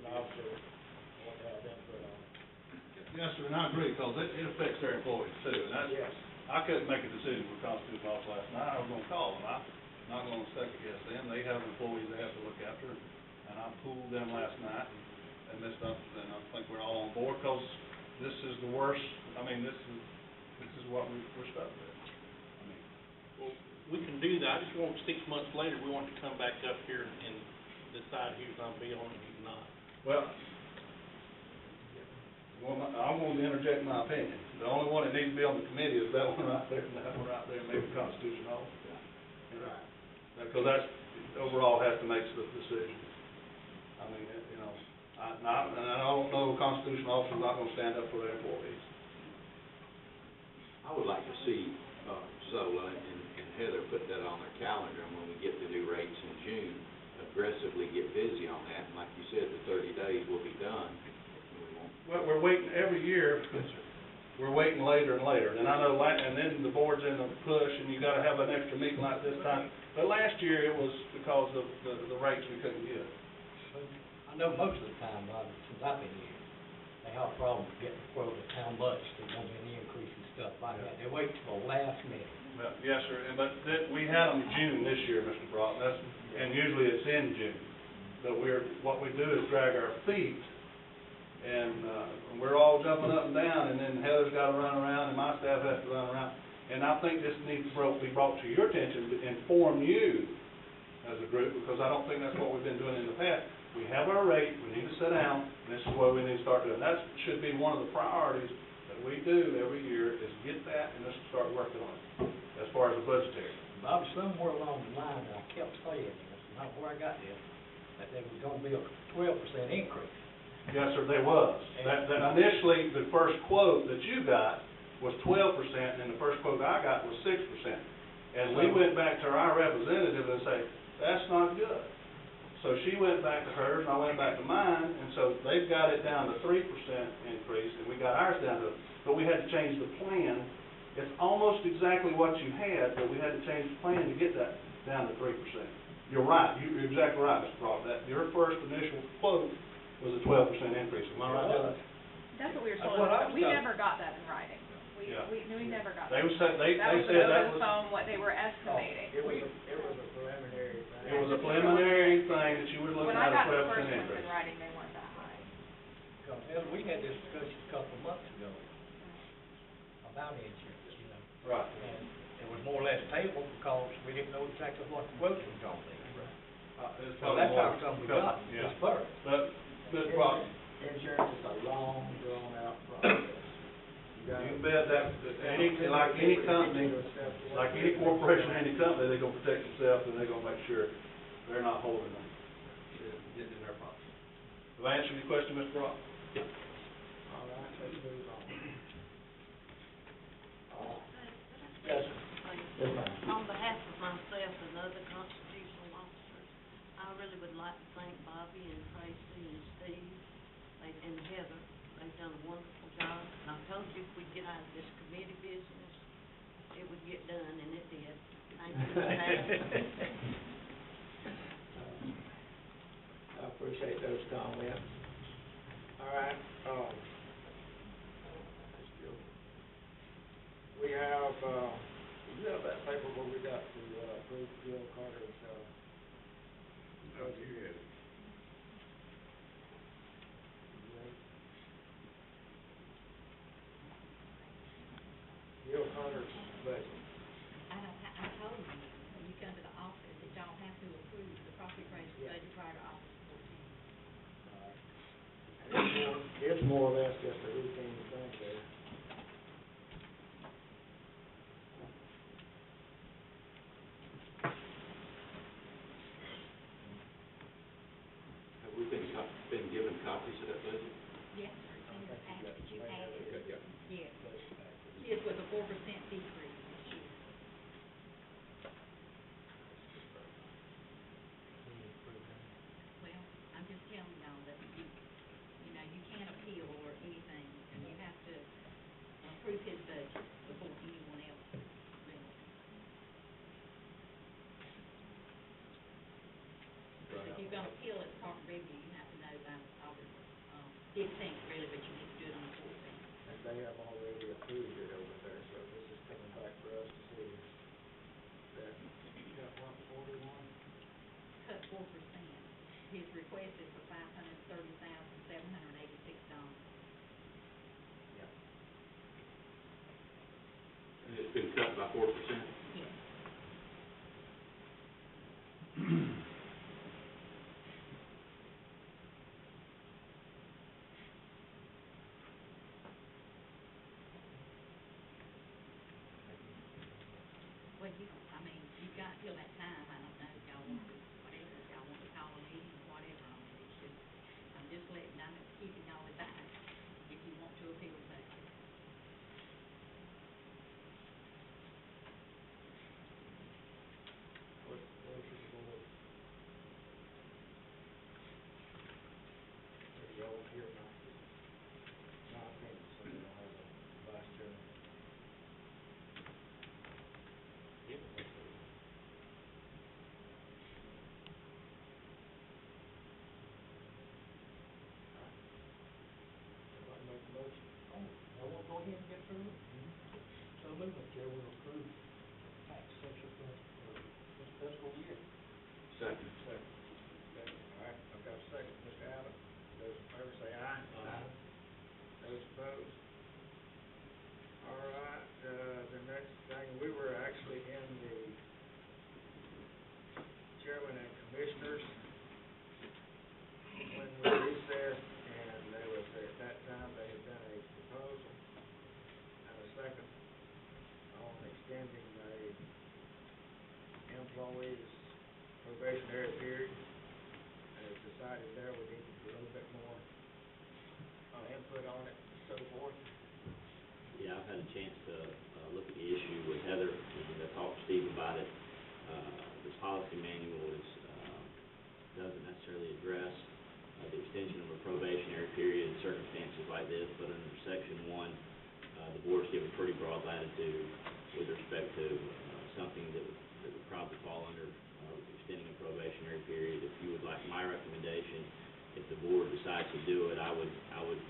and also want to have them put on. Yes, sir, and I agree, because it affects their employees too, and that's, Yes. I couldn't make a decision with constitutional officer last night, I was gonna call them, I'm not gonna second guess them, they have employees they have to look after, and I pulled them last night, and this stuff, and I think we're all on board, because this is the worst, I mean, this is what we're stuck with. I mean, Well, we can do that. I just want 6 months later, we want to come back up here and decide who's on bill and who's not. well, I wanted to interject my opinion. The only one that needs to be on the committee is that one right there, and that one right there, and maybe constitutional officer. Right. Because that's, overall has to make the decision. I mean, you know, and I don't know, constitutional officer's not gonna stand up for their employees. I would like to see, Zola and Heather put that on their calendar, and when we get the new rates in June, aggressively get busy on that, and like you said, the 30 days will be done. Well, we're waiting every year, we're waiting later and later, and I know, and then the board's in a push, and you gotta have an extra meeting like this time. But last year, it was because of the rates we couldn't get. I know most of the time, Bobby, since I've been here, they have a problem getting a quote of how much they're gonna be an increase and stuff like that. They wait till the last minute. Well, yes, sir, but we had them June this year, Mr. Brock, and usually it's in June. But what we do is drag our feet, and we're all jumping up and down, and then Heather's gotta run around, and my staff has to run around. And I think this needs to be brought to your attention, to inform you as a group, because I don't think that's what we've been doing in the past. We have our rate, we need to sit down, and this is what we need to start doing. That should be one of the priorities that we do every year, is get that and let's start working on it, as far as the budgetary. Bobby, somewhere along the line, I kept saying this, and I don't know where I got this, that there was gonna be a 12% increase. Yes, sir, there was. That initially, the first quote that you got was 12%, and the first quote I got was 6%. And we went back to our representative and say, that's not good. So she went back to hers, and I went back to mine, and so they've got it down to 3% increase, and we got ours down to, but we had to change the plan. It's almost exactly what you had, but we had to change the plan to get that down to 3%. You're right, you're exactly right, Mr. Brock, that your first initial quote was a 12% increase, am I right? That's what we were That's told, what I but was we told. never got that in writing. Yeah. We never got They that. said, they That was said over that the was, phone, what they were estimating. It was a preliminary thing. it was a preliminary thing that you were looking When I at a got the 12% first ones increase. in writing, they weren't that high. Because, Heather, we had this discussion a couple of months ago about insurance, you know. Right. And it was more or less tabled because we didn't know exactly what the quote was gonna be. So that's how come we got Yeah. this first. But, Mr. Brock, Insurance is a long, drawn-out process. you can bet that, like any company, like any corporation, any company, they're gonna protect themselves, and they're gonna make sure they're not holding them, getting in their pockets. Have I answered your question, Mr. Brock? All right, let's move on. Yes, sir. Yes, ma'am. On behalf of myself and other constitutional officers, I really would like to thank Bobby and Tracy and Steve and Heather. They've done a wonderful job. And I told you if we'd get out of this committee business, it would get done, and it did. Thank you for that. I appreciate those comments. All right, we have, you have that paper where we got to approve Bill Carter's, budget. Bill Carter's budget. I told you, when you come to the office, that y'all have to approve the property appraisal budget prior to August 14th. It's more or less just a routine thing there. Have we been given copies of that budget? Yes, sir, it's in your packet that you added. Okay, yeah. Yes. It was a 4% decrease this year. Well, I'm just telling y'all that you know, you can't appeal or anything, and you have to approve his budget before anyone else really. Because if you're gonna appeal it to proper review, you have to know by August 15th really, but you need to do it on the 14th. And they have already approved it over there, so this is coming back for us to see that, got what, 41? Cut 4%. His request is for $530,786. Yeah. And it's been cut by 4%? Yes. Well, you've got till that time, I don't know if y'all want to, whatever, if y'all want to call a meeting or whatever on it, it's just, I'm just letting, I'm keeping y'all advised, if you want to appeal the budget. What's the pleasure of the board? Are y'all here now? My opinion, so we don't have a vice chairman. Everybody make a motion? Oh, I want to go ahead and get through it. So move it, Chair, we'll approve tax section for this fiscal year. Second. Second. Okay, all right, I've got a second, Mr. Allen. Those in favor say aye. Aye. Those opposed? All right, the next thing, we were actually in the chairman and commissioners when we recessed, and there was, at that time, they had done a proposal and a second on extending a employee's probationary period. And it's decided there we need a little bit more input on it and so forth. Yeah, I've had a chance to look at the issue with Heather, and I talked to Steve about it. This policy manual doesn't necessarily address the extension of a probationary period in circumstances like this, but under Section 1, the board's given pretty broad latitude with respect to something that would probably fall under extending a probationary period. If you would like my recommendation, if the board decides to do it, I would